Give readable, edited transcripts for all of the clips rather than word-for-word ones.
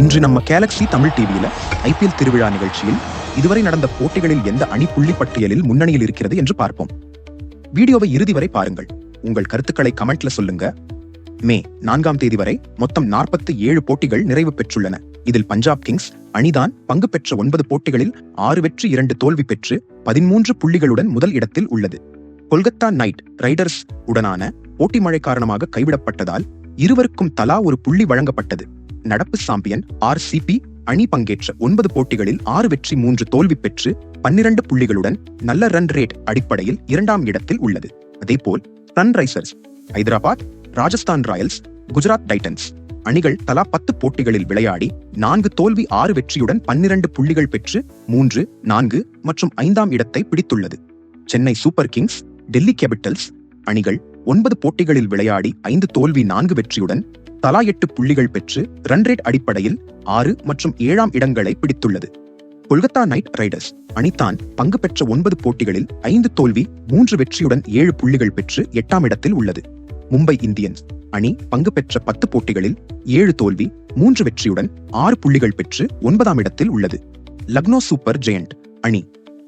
இன்று நம்ம கேலக்ஸி தமிழ் டிவியில ஐபிஎல் திருவிழா நிகழ்ச்சியில் இதுவரை நடந்த போட்டிகளில் எந்த அணி புள்ளி பட்டியலில் முன்னணியில் இருக்கிறது என்று பார்ப்போம். வீடியோவை இறுதி வரை பாருங்கள். உங்கள் கருத்துக்களை கமெண்ட்ல சொல்லுங்க. மே 4ஆம் தேதி வரை மொத்தம் 47 போட்டிகள் நிறைவு பெற்றுள்ளன. இதில் பஞ்சாப் கிங்ஸ் அணிதான் பங்கு பெற்ற 9 போட்டிகளில் 6 வெற்றி 2 தோல்வி பெற்று 13 புள்ளிகளுடன் முதல் இடத்தில் உள்ளது. கொல்கத்தா நைட் ரைடர்ஸ் உடனான போட்டி மழை காரணமாக கைவிடப்பட்டதால் இருவருக்கும் தலா ஒரு புள்ளி வழங்கப்பட்டது. நடப்பு சாம்பியன் RCB அணி பங்கேற்ற 9 போட்டிகளில் 6 வெற்றி 3 தோல்வி பெற்று 12 புள்ளிகளுடன் நல்ல ரன் ரேட் அடிப்படையில் 2ஆம் இடத்தில் உள்ளது. அதேபோல் Sunrisers Hyderabad, Rajasthan Royals, Gujarat Titans அணிகள் தலா 10 போட்டிகளில் விளையாடி 4 தோல்வி 6 வெற்றியுடன் 12 புள்ளிகள் பெற்று 3, 4 மற்றும் 5ஆம் இடத்தை பிடித்துள்ளது. Chennai super Kings, Delhi Capitals அணிகள் 9 போட்டிகளில் விளையாடி 5 தோல்வி 4 வெற்றியுடன் தலா 8 புள்ளிகள் பெற்று ரன் ரேட் அடிப்படையில் 6 மற்றும் 7ஆம் இடங்களை பிடித்துள்ளது. கொல்கத்தா நைட் ரைடர்ஸ் அணிதான் பங்கு பெற்ற 9 போட்டிகளில் 5 தோல்வி 3 வெற்றியுடன் 7 புள்ளிகள் பெற்று 8ஆம் இடத்தில் உள்ளது. மும்பை இந்தியன்ஸ் அணி பங்கு பெற்ற 10 போட்டிகளில் 7 தோல்வி 3 வெற்றியுடன் 6 புள்ளிகள் பெற்று 9ஆம் இடத்தில் உள்ளது. லக்னோ சூப்பர் ஜெயண்ட் அணி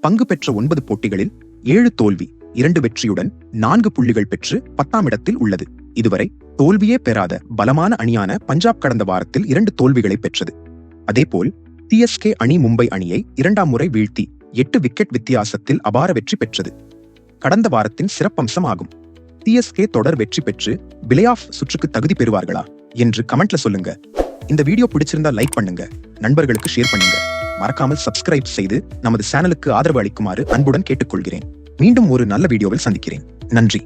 பங்கு பெற்ற 9 போட்டிகளில் 7 தோல்வி 2 வெற்றியுடன் 4 புள்ளிகள் பெற்று 10ஆம் இடத்தில் உள்ளது. இதுவரை தோல்வியே பெறாத பலமான அணியான பஞ்சாப் கடந்த வாரத்தில் 2 தோல்விகளை பெற்றது. அதேபோல் CSK அணி மும்பை அணியை 2ஆம் முறை வீழ்த்தி 8 விக்கெட் வித்தியாசத்தில் அபார வெற்றி பெற்றது. கடந்த வாரத்தின் சிறப்பம்சம் ஆகும். CSK தொடர் வெற்றி பெற்று பிளே ஆஃப் சுற்றுக்கு தகுதி பெறுவார்களா என்று கமெண்ட்ல சொல்லுங்க. இந்த வீடியோ பிடிச்சிருந்தா லைக் பண்ணுங்க, நண்பர்களுக்கு ஷேர் பண்ணுங்க. மறக்காமல் சப்ஸ்கிரைப் செய்து நமது சேனலுக்கு ஆதரவு அளிக்குமாறு அன்புடன் கேட்டுக்கொள்கிறேன். மீண்டும் ஒரு நல்ல வீடியோவில் சந்திக்கிறேன். நன்றி.